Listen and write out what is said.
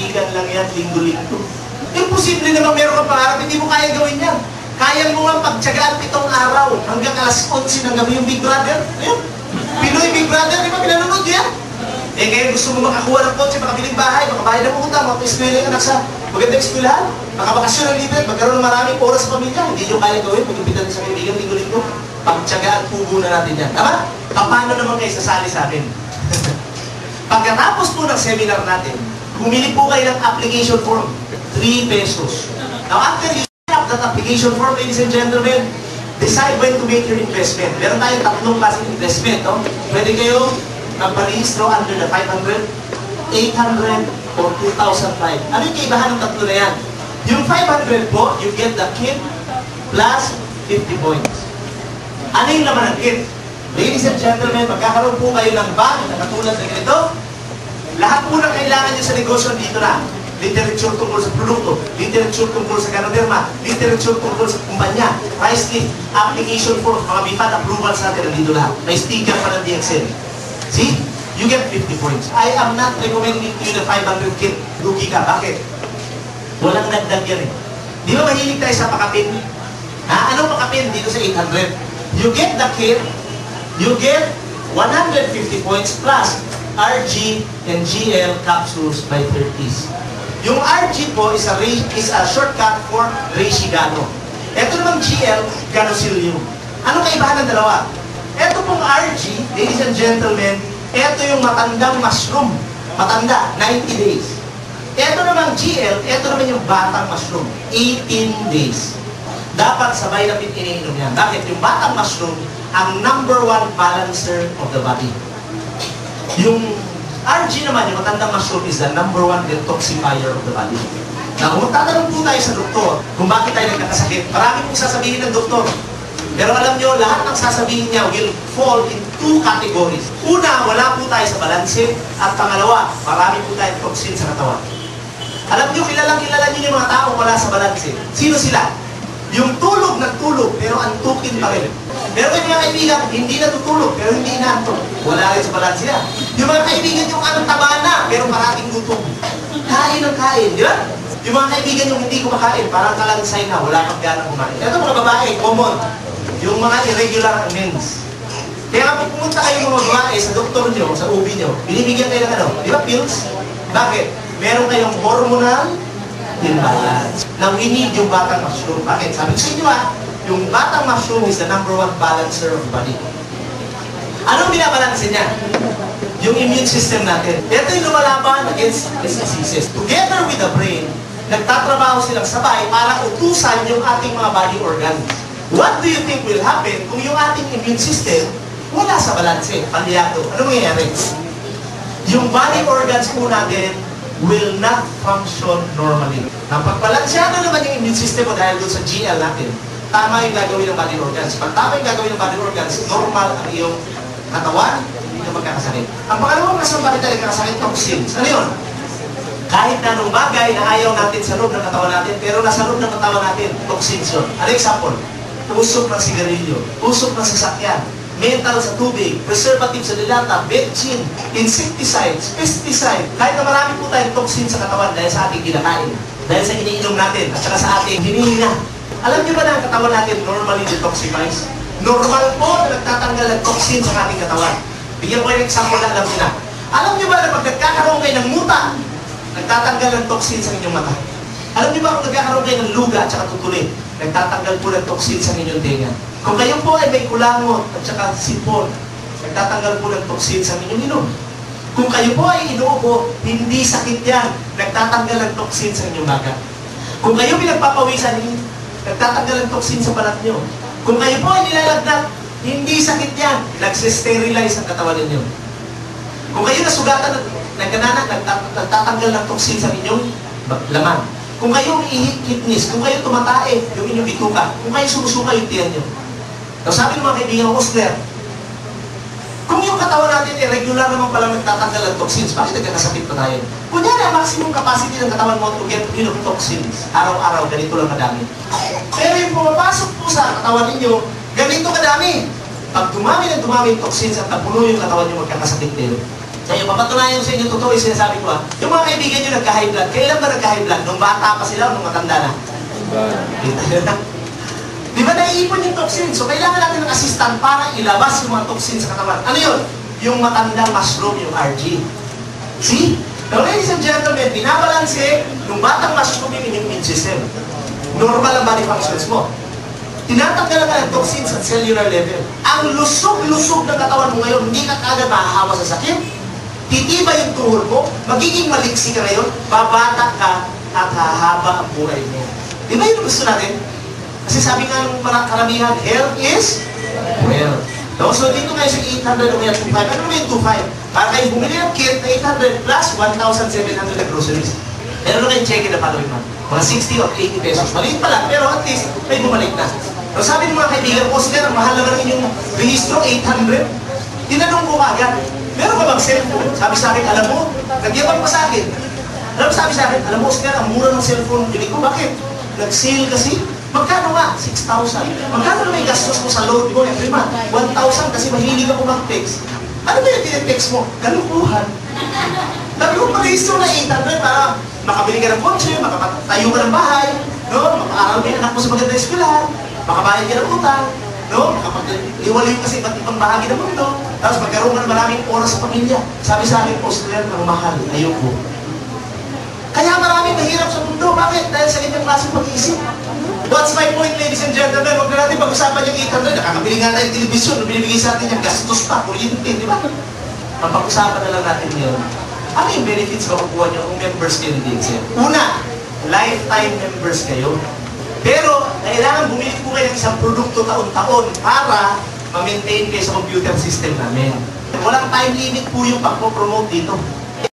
kaibigan lang yan, linggo-linggo. Imposible naman meron kang pangarap, hindi mo kaya gawin yan. Kaya mo nga pagtsagaan 7 araw hanggang alas 11 ng gabi yung Big Brother. Ayun, Pinoy Big Brother, di ba pinanonood yan? Eh ngayon gusto mo makakuha ng kotse, makabiling bahay, makabayad ng utang, maka-eskwela yung anak sa magandang eskwelahan, makabakasyon ng libre, magkaroon ng maraming oras sa pamilya, hindi nyo kaya gawin, pag-impitan sa kaibigan, linggo-linggo, pagtsagaan, pugo na natin yan. Tama? Paano naman kayo sasali sa akin? Pagkatapos po ng seminar natin, bumili po kayo ng application form, 3 pesos. Now after you sign up that application form, ladies and gentlemen, decide when to make your investment. Meron tayong 3 klaseng investment. No? Pwede kayo magparehistro under the 500, 800, or 2,005. Ano yung kaibahan ng 3 na yan? Yung 500 po, you get the kit plus 50 points. Ano yung laman ng kit? Ladies and gentlemen, magkakaroon po kayo ng bag na katulad ng ganito. Lahat po na kailangan nyo sa negosyo dito na. Literature tungkol sa produkto, literature tungkol sa ganoderma, literature tungkol sa kumpanya, price list, application form, mga BIPAD approvals natin nandito lahat. May sticker pa ng DXL. See? You get 50 points. I am not recommending to you the 500 kit. Lugi ka. Bakit? Walang dagdag yan eh. Di ba mahilig tayo sa pakapin? Ha? Anong pakapin dito sa 800? You get the kit, you get 150 points plus RG and GL capsules by 30s. Yung RG po is a shortcut for reishi gano. Ito namang GL, ganocilium. Anong kaibahan ng dalawa? Ito pong RG, ladies and gentlemen, ito yung matandang mushroom. Matanda, 90 days. Ito namang GL, ito naman yung batang mushroom, 18 days. Dapat sabay natin iniinom yan. Bakit? Yung batang mushroom, ang #1 balancer of the body. Yung RG naman, yung matandang mushroom, is the #1 detoxifier of the body. Now, kung tatanong po tayo sa doktor kung bakit tayo nagkakasakit, marami pong sasabihin ng doktor. Pero alam nyo, lahat ng sasabihin niya will fall in 2 categories. Una, wala po tayo sa balanse. At pangalawa, marami po tayong toxin sa katawan. Alam nyo, kilala nyo yung mga taong wala sa balanse. Sino sila? Yung tulog nagtulog, pero antukin pa rin. Pero yung mga kaibigan, hindi natutulog, pero hindi inaantok. Wala rin sa balanse yan. Yung mga kaibigan yung taba na, pero parating gutom. Kain ng kain, di ba? Yung mga kaibigan yung hindi kumakain, parang kalansay na, wala kang gana kumain. Ito mga babae, common. Yung mga irregular mens. Kaya kapag pumunta kayo mga babae sa doktor nyo, sa OB nyo, binibigyan kayo ng ano? Di ba pills? Bakit? Meron kayong hormonal imbalance. Now, we need yung batang mushroom. Bakit? Sabi ko sa inyo yung batang mushroom is the #1 balancer of the body. Anong binabalansin niya? Yung immune system natin. Ito yung lumalaban against diseases. Together with the brain, nagtatrabaho silang sabay para utusan yung ating mga body organs. What do you think will happen kung yung ating immune system wala sa balanse, palyado? Ano mangyayari? Yung body organs po natin will not function normally. Nang pagbalansyado naman yung immune system mo dahil doon sa GL natin, tama yung gagawin ng body organs. Pag tama yung gagawin ng body organs, normal ang iyong katawan, hindi ka magkakasakit. Ang pangalawang kasang bakit tayo nagkakasakit, toxins. Ano yun? Kahit na anong bagay na ayaw natin sa loob ng katawan natin, pero nasa loob ng katawan natin, toxins yun. Ano example? Usok ng sigarilyo, usok ng sasakyan, metal sa tubig, preservative sa dilata, betchin, insecticides, pesticide. Kahit na marami po tayong toxin sa katawan dahil sa ating kinakain, dahil sa iniinom natin, at saka sa ating hinihinga. Alam niyo ba na ang katawan natin normally detoxifies? Normal po na nagtatanggal ng toxin sa ating katawan. Bigyan ko yung example na alam niyo na. Alam niyo ba na pag nagkakaroon kayo ng muta, nagtatanggal ng toxin sa inyong mata? Alam niyo ba kung nagkakaroon kayo ng luga at saka tutuli, nagtatanggal po ng toxin sa inyong tenga? Kung kayo po ay may kulangot at saka sipon, nagtatanggal po ng toxin sa inyong ilong. Kung kayo po ay inuubo, hindi sakit yan, nagtatanggal ng toxin sa inyong baga. Kung kayo pinagpapawisan, nagtatanggal ng toxin sa balat nyo. Kung kayo po ay nilalagnat, hindi sakit yan, nagsisterilize ang katawan ninyo. Kung kayo nasugatan ng nagkananak, nagtatanggal ng toxin sa inyong laman. Kung kayo ihikitnis, kung kayo tumatae, yung inyong bituka, kung kayo sumusuka yung tiyan nyo. Now, sabi ng mga kaibigan ko, Osler, kung yung katawan natin regular naman pala nagtatanggal ng toxins, bakit nagkakasakit pa tayo? Kunyari, ang maximum capacity ng katawan mo to get rid of toxins, araw-araw, ganito lang kadami. Pero yung pumapasok po sa katawan ninyo, ganito kadami. Pag dumami ng dumami yung toxins at napuno yung katawan nyo, magkakasakit din. Ngayon, papatunayan ko sa inyo, totoo yung sinasabi ko ha. Yung mga kaibigan nyo nagka-high blood, kailan ba nagka-high blood? Nung bata pa sila o nung matanda na? Di ba naiipon yung toxin? So, kailangan natin ng assistant para ilabas yung mga toxin sa katawan. Ano yun? Yung matandang mushroom, yung RG. See? Now, ladies and gentlemen, binabalanse nung batang mushroom yung immune system. Normal ang body functions mo. Tinatanggalan ka ng toxins at cellular level. Ang lusog-lusog ng katawan mo ngayon, hindi ka kagad mahahawa sa sakit. Titiba yung tuhod mo, magiging maliksi ka ngayon, babata ka at hahaba ang buhay mo. Di ba yun gusto natin? Kasi sabi nga ng mga karamihan, health is wealth. No? So dito kayo sa 800 o kaya 2.5. Ano naman yung 2.5? Para kayo bumili ng kit na 800 plus 1,700 na groceries. Meron na kayong check in the following month. Mga 60 or 80 pesos. Maliit pa lang, pero at least may bumalik na. So sabi ng mga kaibigan ko, sila, ang mahal naman ng inyong rehistro, 800. Tinanong ko agad, meron ka bang cellphone? Sabi sa akin, alam mo, nagyabang pa sa akin. Alam mo, sabi sa akin, alam mo, Oscar, ang mura ng cellphone. Bili ko, bakit? Nag-sale kasi. Magkano nga? 6,000. Magkano na may gastos mo sa load mo every month? 1,000 kasi mahilig ako mag-text. Ano ba yung tinetext mo? Galukuhan. Sabi ko, mag-rehistro na 800 para makabili ka ng kotse, makatayo ka ng bahay, no? Makaaral mo yung anak mo sa magandang eskwelahan, makabayad ka ng utang, no? Iwalay kasi iba't ibang bahagi ng mundo, tapos magkaroon ka ng maraming oras sa pamilya. Sabi sa akin, Australian, ang mahal, ayoko. Kaya maraming mahirap sa mundo. Bakit? Dahil sa ganyang klaseng pag-iisip. What's my point, ladies and gentlemen? Huwag na natin pag-usapan yung 800. Nakakabili nga tayo ng telebisyon. Binibigay sa atin yung gastos pa, kuryente, di ba? Ang pag-usapan na lang natin yun. Ano yung benefits makukuha nyo kung members kayo ng DXM? Una, lifetime members kayo. Pero, kailangan bumili po kayo ng isang produkto taon-taon para ma-maintain kayo sa computer system namin. Walang time limit po yung pag-promote dito.